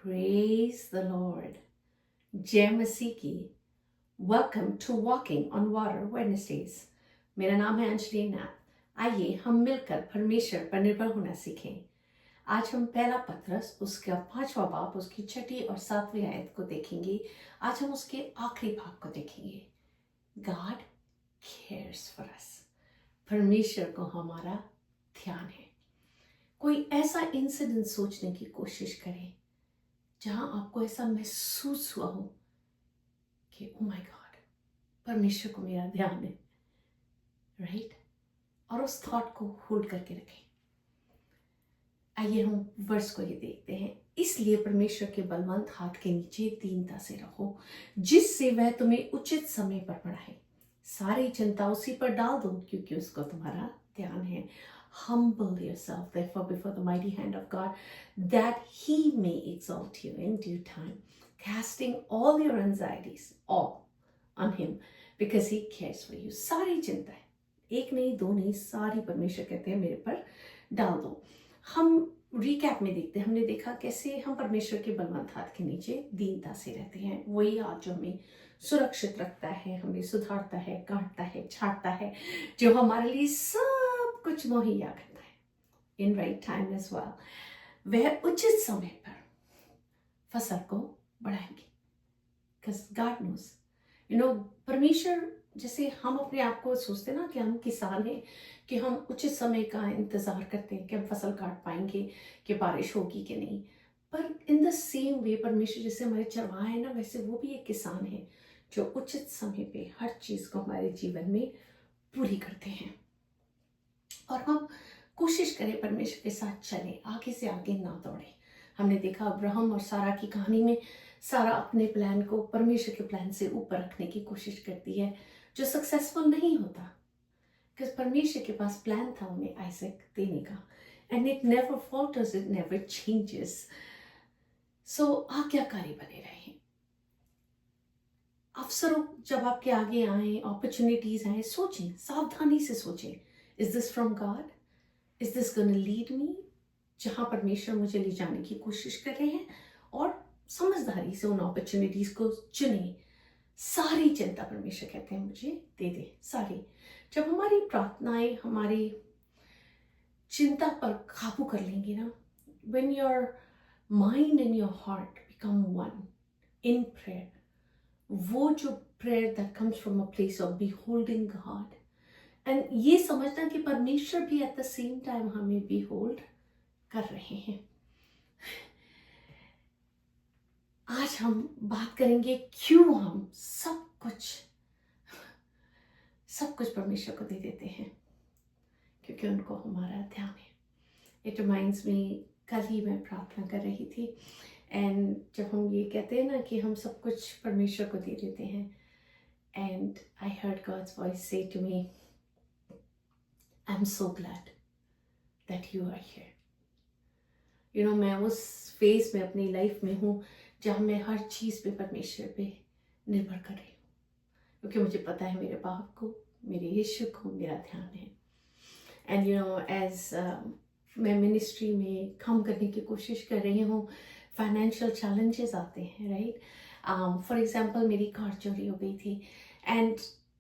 Praise the Lord. जय मसीह की. Welcome to walking on water Wednesdays. मेरा नाम है अंजलि नाथ. आइए हम मिलकर परमेश्वर पर निर्भर होना सीखें. आज हम पहला पत्रस उसका 5वां बाब उसकी 6ठी और 7वीं आयत को देखेंगे. आज हम उसके आखिरी भाग को देखेंगे. God cares for us. परमेश्वर को हमारा ध्यान है. कोई ऐसा इंसिडेंट सोचने की कोशिश करें जहां आपको ऐसा महसूस हुआ हो कि ओ माय गॉड, परमेश्वर को मेरा ध्यान है. राइट? और उस थॉट को होल्ड करके रखें. आइए हम वर्स को ये देखते हैं. इसलिए परमेश्वर के बलवंत हाथ के नीचे दीनता से रहो, जिससे वह तुम्हें उचित समय पर बढ़ाए. सारी चिंता उसी पर डाल दो, क्योंकि उसको तुम्हारा ध्यान है. Humble yourself, therefore, before the mighty hand of God, that He may exalt you in due time, casting all your anxieties, all on Him, because He cares for you. सारी चिंता है, एक नहीं दो नहीं, सारी परमेश्वर कहते हैं मेरे पर डाल दो. हम रिकैप में देखते हैं. हमने देखा कैसे हम परमेश्वर के बलवंत हाथ के नीचे दीनता से रहते हैं. वही हाथ जो हमें सुरक्षित रखता है, हमें सुधारता है, काटता है, छाटता है, जो हमारे लिए सब कुछ मुहैया करता है in right time as well. वह उचित समय पर फसल को बढ़ाएंगे. गॉड नोस, परमेश्वर, जैसे हम अपने आप को सोचते ना कि हम किसान हैं, कि हम उचित समय का इंतजार करते हैं कि हम फसल काट पाएंगे, कि बारिश होगी कि नहीं. पर इन द सेम वे परमेश्वर जैसे हमारे चरवाहा है ना, वैसे वो भी एक किसान है जो उचित समय पे हर चीज को हमारे जीवन में पूरी करते हैं. और हम कोशिश करें परमेश्वर के साथ चलें, आगे से आगे ना दौड़ें. हमने देखा अब्राहम और सारा की कहानी में, सारा अपने प्लान को परमेश्वर के प्लान से ऊपर रखने की कोशिश करती है, जो सक्सेसफुल नहीं होता, क्योंकि परमेश्वर के पास प्लान था उन्हें आइजैक देने का. And it never falters, it never changes. So आज्ञाकारी बने रहें. अवसरों जब आपके आगे आए, अपॉर्चुनिटीज आए, सोचें, सावधानी से सोचें, is this from God? Is this gonna lead me? जहां परमेश्वर मुझे ले जाने की कोशिश कर रहे हैं. और समझदारी से उन अपॉर्चुनिटीज को चुने. सारी चिंता परमेश्वर कहते हैं मुझे दे दे, सारी. जब हमारी प्रार्थनाएं हमारी चिंता पर काबू कर लेंगी ना, when your mind and your heart become one in prayer, वो जो prayer that comes from a place of beholding God, and ये समझना कि परमेश्वर भी at the same time हमें behold कर रहे हैं. आज हम बात करेंगे क्यों हम सब कुछ परमेश्वर को दे देते हैं. क्योंकि उनको हमारा ध्यान है. इट रिमाइंड्स मी, कल ही मैं प्रार्थना कर रही थी, एंड जब हम ये कहते हैं ना कि हम सब कुछ परमेश्वर को दे देते हैं, and I heard God's voice से to me, I am so glad that you are here. मैं उस फेज में अपनी लाइफ में हूँ जहाँ मैं हर चीज़ पे परमेश्वर पे निर्भर कर रही हूँ, क्योंकि मुझे पता है मेरे बाप को, मेरे यीशु को मेरा ध्यान है. एंड एज मैं मिनिस्ट्री में काम करने की कोशिश कर रही हूँ, फाइनेंशियल चैलेंजेस आते हैं. राइट? फॉर एग्जांपल मेरी कार चोरी हो गई थी, एंड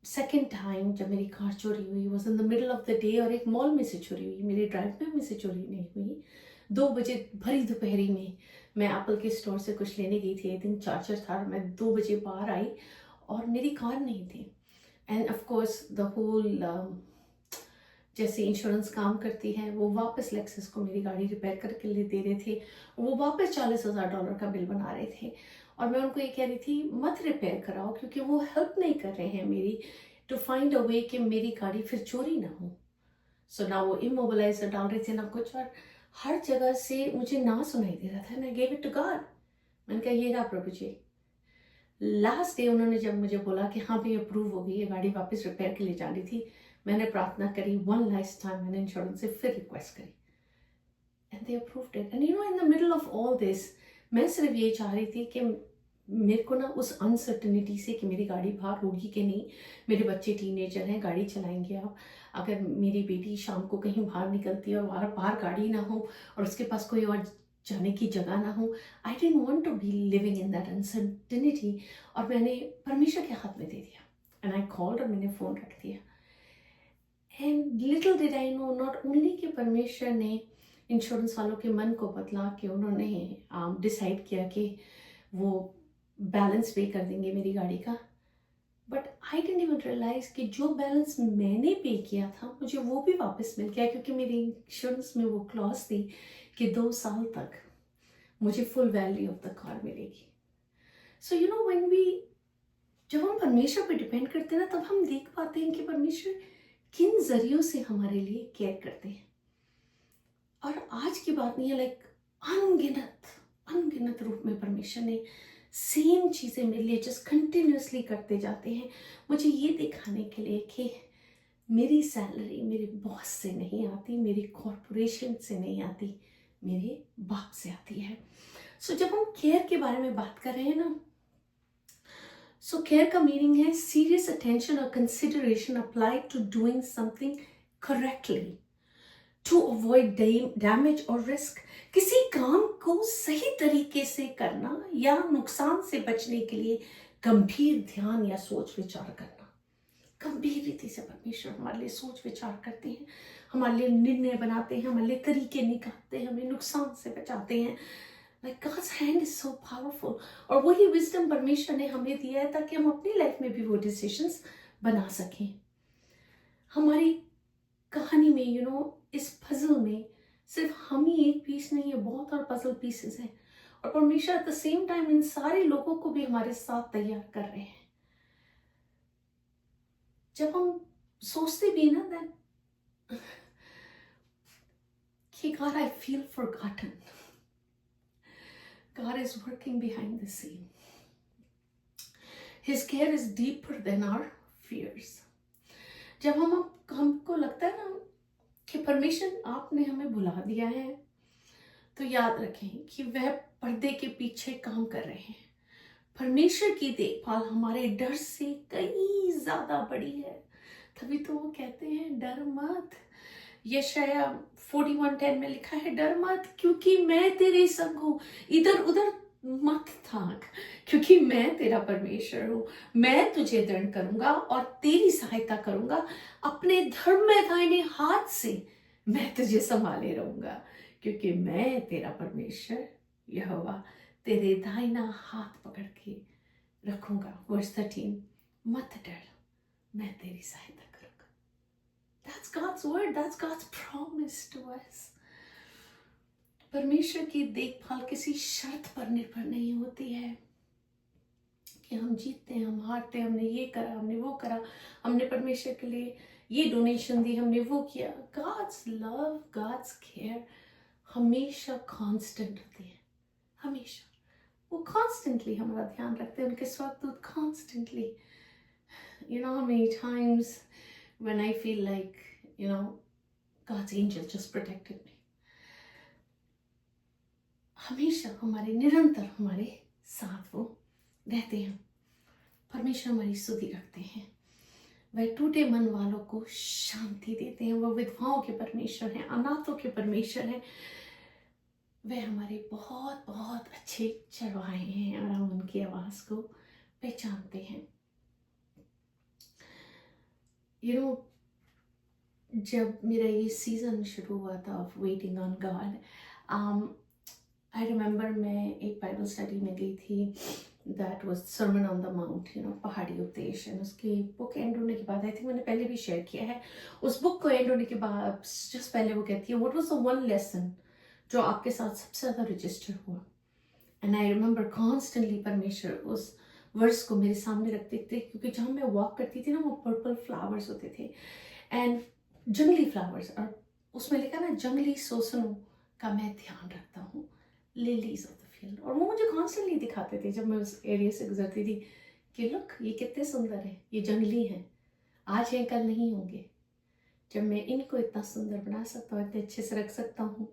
सेकेंड टाइम जब मेरी कार चोरी हुई was in the middle of the day, और एक मॉल में से चोरी हुई, मेरी ड्राइव में से चोरी नहीं हुई. 2 बजे भरी दोपहरी में मैं एप्पल के स्टोर से कुछ लेने गई थी. आई थिंक चार्जर था. मैं 2 बजे बाहर आई और मेरी कार नहीं थी. And of course the whole, जैसे इंश्योरेंस काम करती है, वो वापस लेक्सस को मेरी गाड़ी रिपेयर करके ले दे रहे थे. वो वापस $40,000 का बिल बना रहे थे, और मैं उनको ये कह रही थी मत रिपेयर कराओ, क्योंकि वो हेल्प नहीं कर रहे हैं मेरी टू फाइंड अ वे कि मेरी गाड़ी फिर चोरी ना हो. सो ना वो इमोबिलाइजर डाल रहे थे ना कुछ, और हर जगह से मुझे ना सुनाई दे रहा था. And I gave it to God. मैंने कहा ये रहा प्रभु जी। लास्ट डे उन्होंने जब मुझे बोला कि हाँ भाई अप्रूव हो गई, ये गाड़ी वापस रिपेयर के लिए जानी थी, मैंने प्रार्थना करी, वन लास्ट टाइम मैंने इंश्योरेंस से फिर रिक्वेस्ट करी, and they approved it. And you know in the middle of all this मैं सिर्फ ये चाह रही थी कि मेरे को ना उस अनसर्टनिटी से कि मेरी गाड़ी बाहर होगी कि नहीं, मेरे बच्चे टीनेजर हैं, गाड़ी चलाएंगे आप, अगर मेरी बेटी शाम को कहीं बाहर निकलती है और बाहर गाड़ी ना हो और उसके पास कोई और जाने की जगह ना हो, I don't want to be living in that uncertainty. और मैंने परमेश्वर के हाथ में दे दिया, एंड आई कॉल्ड और मैंने फ़ोन रख दिया। And little did I know not only कि परमेश्वर ने इंश्योरेंस वालों के मन को बदला कि उन्होंने डिसाइड किया कि वो बैलेंस पे कर देंगे मेरी गाड़ी का, but I didn't even realise कि जो बैलेंस मैंने पे किया था मुझे वो भी वापस मिल गया, क्योंकि मेरी इंश्योरेंस में वो क्लॉज थी कि 2 साल तक मुझे full value of the car मिलेगी। So you know when we, जब हम परमेश्वर पे डिपेंड करते हैं ना, तब हम देख पाते हैं कि परमेश्वर किन जरियों से हमारे लिए केयर करते हैं। और आज की बात नहीं है, लाइक अनगिनत रूप में परमेश्वर ने सेम चीज़ें मेरे लिए जस्ट कंटिन्यूसली करते जाते हैं, मुझे ये दिखाने के लिए कि मेरी सैलरी मेरे बॉस से नहीं आती, मेरी कॉरपोरेशन से नहीं आती, मेरे बाप से आती है। सो जब हम केयर के बारे में बात कर रहे हैं ना, सो केयर का मीनिंग है सीरियस अटेंशन और consideration applied to doing something correctly to avoid damage और रिस्क। किसी काम को सही तरीके से करना या नुकसान से बचने के लिए गंभीर ध्यान या सोच विचार करना। गंभीर रीति से परमेश्वर हमारे लिए सोच विचार करते हैं, हमारे लिए निर्णय बनाते हैं, हमारे लिए तरीके निकालते हैं, हमें नुकसान से बचाते हैं। Like God's hand is so powerful। और वही विजडम परमेश्वर ने हमें दिया है ताकि हम अपनी लाइफ में भी वो डिसीजंस बना सकें। हमारी कहानी में यू नो इस पजल में सिर्फ हम ही एक पीस नहीं है, बहुत और पजल पीसेस हैं, और परमेश्वर at the same time in सारे लोगों को भी हमारे साथ तैयार कर रहे हैं। जब हम सोचते भी ना दैट कि God I feel forgotten, God is working behind the scene, His care is deeper than our fears। जब हमको लगता है ना कि परमेश्वर आपने हमें बुला दिया है, तो याद रखें कि वह पर्दे के पीछे काम कर रहे हैं। परमेश्वर की देखभाल हमारे डर से कई ज्यादा बड़ी है। तभी तो वो कहते हैं डर मत। यशाया 41:10 में लिखा है डर मत क्योंकि मैं तेरे संग हूं, इधर उधर मत थाक क्योंकि मैं तेरा परमेश्वर हूं, मैं तुझे दंड करूंगा और तेरी सहायता करूंगा, अपने धर्म में दाहिने हाथ से मैं तुझे संभाले रहूंगा, क्योंकि मैं तेरा परमेश्वर यहोवा तेरे दाहिना हाथ पकड़ के रखूंगा। वर्स 13, मत डर, मैं तेरी सहायता करूंगा। That's God's word, that's God's promise to us। परमेश्वर की देखभाल किसी शर्त पर निर्भर नहीं होती है कि हम जीतते हैं, हम हारते हैं, हमने ये करा, हमने वो करा, हमने परमेश्वर के लिए ये डोनेशन दी, हमने वो किया। God's love, God's care हमेशा कांस्टेंट होती है, हमेशा। वो कॉन्स्टेंटली हमारा ध्यान रखते हैं, उनके स्वर्गदूत constantly. You know how many times when I feel like, you know, God's angel just protected me। हमेशा हमारे निरंतर हमारे साथ वो रहते हैं। परमेश्वर हमारी स्तुति रखते हैं। वह टूटे मन वालों को शांति देते हैं। वह विधवाओं के परमेश्वर हैं, अनाथों के परमेश्वर हैं। वह हमारे बहुत बहुत अच्छे चरवाहे हैं और हम उनकी आवाज़ को पहचानते हैं। यू नो, जब मेरा ये सीज़न शुरू हुआ था of waiting on God, I remember मैं एक बाइबल स्टडी में गई थी, that was sermon on the mount, you know, पहाड़ी उपदेश। उसकी बुक एंड होने के बाद, आई थिंक मैंने पहले भी शेयर किया है, उस बुक को एंड होने के बाद जस्ट पहले वो कहती है what was the one lesson जो आपके साथ सबसे ज़्यादा रजिस्टर हुआ। एंड आई रिमेंबर कॉन्स्टेंटली परमेश्वर उस वर्ड्स को मेरे सामने रखते थे, क्योंकि जहाँ मैं वॉक करती थी ना, वो पर्पल फ्लावर्स होते थे एंड जंगली फ्लावर्स, और उसमें लिखा ना जंगली सोसनों का मैं ध्यान रखता हूँ, लिलीज ऑफ द फील्ड। और वो मुझे कॉन्स्टेंटली दिखाते थे जब मैं उस एरिया से गुजरती थी कि लुक ये कितने सुंदर हैं, ये जंगली हैं, आज हैं कल नहीं होंगे। जब मैं इनको इतना सुंदर बना सकता हूँ, इतने अच्छे से रख सकता हूँ,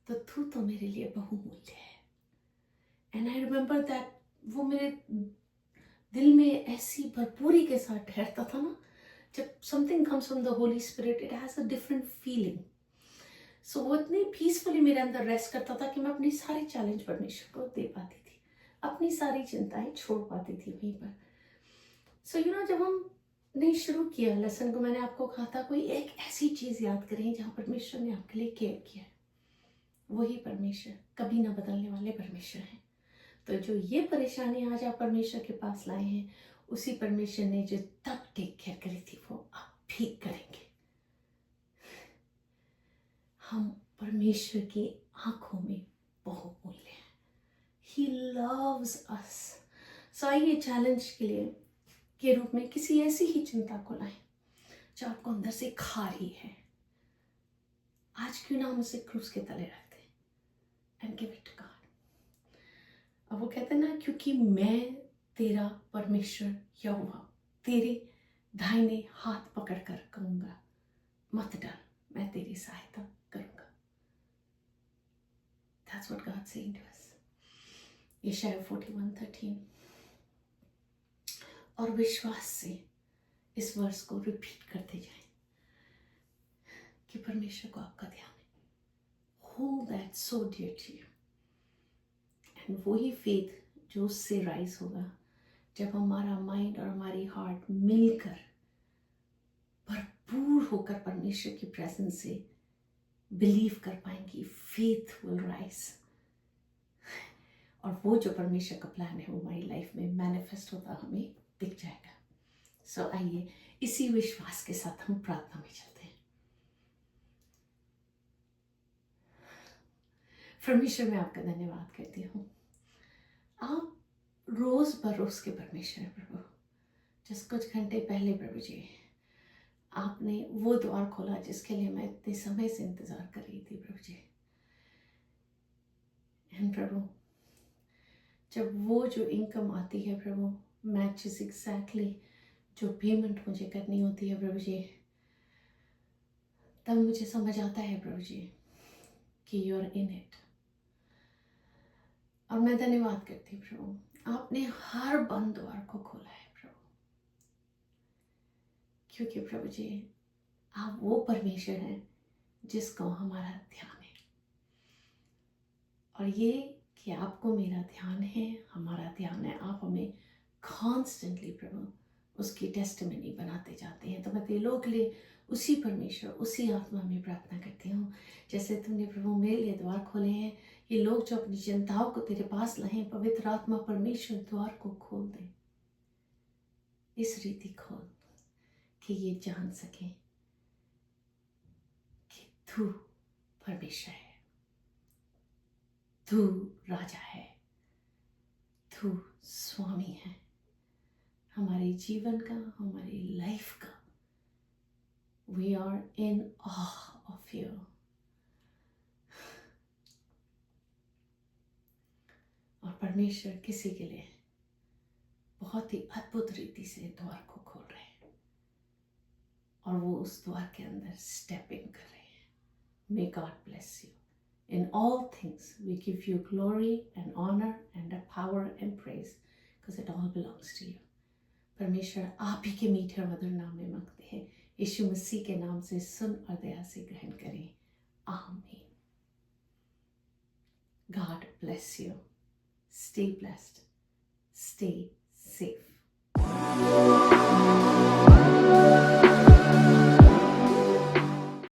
तो तू तो मेरे लिए बहुमूल्य है। एंड आई रिमेंबर दैट वो मेरे दिल में ऐसी भरपूरी के साथ ठहरता था ना, जब something comes from the holy spirit it has a different feeling. So वो इतनी पीसफुली मेरे अंदर रेस्ट करता था कि मैं अपनी सारी चैलेंज परमेश्वर को दे पाती थी, अपनी सारी चिंताएं छोड़ पाती थी वहीं पर। सो जब हमने शुरू किया लेसन को, मैंने आपको कहा था कोई एक ऐसी चीज़ याद करें जहाँ परमेश्वर ने आपके लिए केयर किया है। वही परमेश्वर कभी ना बदलने वाले परमेश्वर हैं। तो जो ये परेशानी आज आप परमेश्वर के पास लाए हैं, उसी परमेश्वर ने जो तब टेक केयर करी थी वो आप भी करेंगे। हम परमेश्वर की आंखों में बहुमूल्य हैं। ही लव्स अस। सो आइए चैलेंज के रूप में किसी ऐसी ही चिंता को लाएं जो आपको अंदर से खा रही है। आज क्यों ना हम उसे क्रूस के तले रख दें and give it to God. अब वो कहते हैं ना, क्योंकि मैं तेरा परमेश्वर यहोवा तेरे दाहिने हाथ पकड़ कर कहूंगा, मत डर, मैं तेरी सहायता करूंगा। That's what God's saying to us. यशायाह 41:13। और विश्वास से इस वर्ष को रिपीट करते जाएं कि परमेश्वर को आपका ध्यान है। Hold that so dear to you. And वही फेथ जो उससे राइज होगा जब हमारा माइंड और हमारी हार्ट मिलकर भरपूर होकर परमेश्वर की प्रेजेंस से बिलीव कर पाएंगी। फेथ विल राइज और वो जो परमेश्वर का प्लान है वो हमारी लाइफ में मैनिफेस्ट होता हमें दिख जाएगा। सो आइए इसी विश्वास के साथ हम प्रार्थना में चलते हैं। परमेश्वर मैं आपका धन्यवाद करती हूँ। आप रोज बरोज के परमेश्वर है प्रभु। जिस कुछ घंटे पहले प्रभु जी आपने वो द्वार खोला जिसके लिए मैं इतने समय से इंतजार कर रही थी प्रभु जी। एंड प्रभु जब वो जो इनकम आती है प्रभु मैचेस एग्जैक्टली जो पेमेंट मुझे करनी होती है प्रभु जी, तब मुझे समझ आता है प्रभु जी कि यू आर इन इट। और मैं धन्यवाद करती हूँ प्रभु, आपने हर बंद द्वार को खोला है प्रभु, क्योंकि प्रभु जी आप वो परमेश्वर हैं जिसको हमारा ध्यान है। और ये कि आपको मेरा ध्यान है, हमारा ध्यान है, आप हमें कॉन्स्टेंटली प्रभु उसकी टेस्टिमनी बनाते जाते हैं। तो मैं तेरे लोग के लिए उसी परमेश्वर उसी आत्मा में प्रार्थना करती हूँ जैसे तुमने प्रभु मेरे लिए द्वार खोले हैं। ये लोग जो अपनी चिंताओं को तेरे पास लाए, पवित्र आत्मा परमेश्वर द्वार को खोल दे, इस रीति खोल कि ये जान सकें कि तू परमेश्वर है, तू राजा है, तू स्वामी है हमारे जीवन का, हमारी लाइफ का। We are in of of you. और परमेश्वर किसी के लिए बहुत ही अद्भुत रीति से द्वार को खोल रहे हैं और वो उस द्वार के अंदर स्टेप इन कर रहे हैं। May God bless you in all things. We give you glory and honor and the power and praise because it all belongs to you. परमेश्वर आप ही के मीठे और मधुर नाम में मांगते हैं, यीशु मसीह के नाम से सुन और दया से ग्रहण करें, आमीन। God bless you. Stay blessed. Stay safe.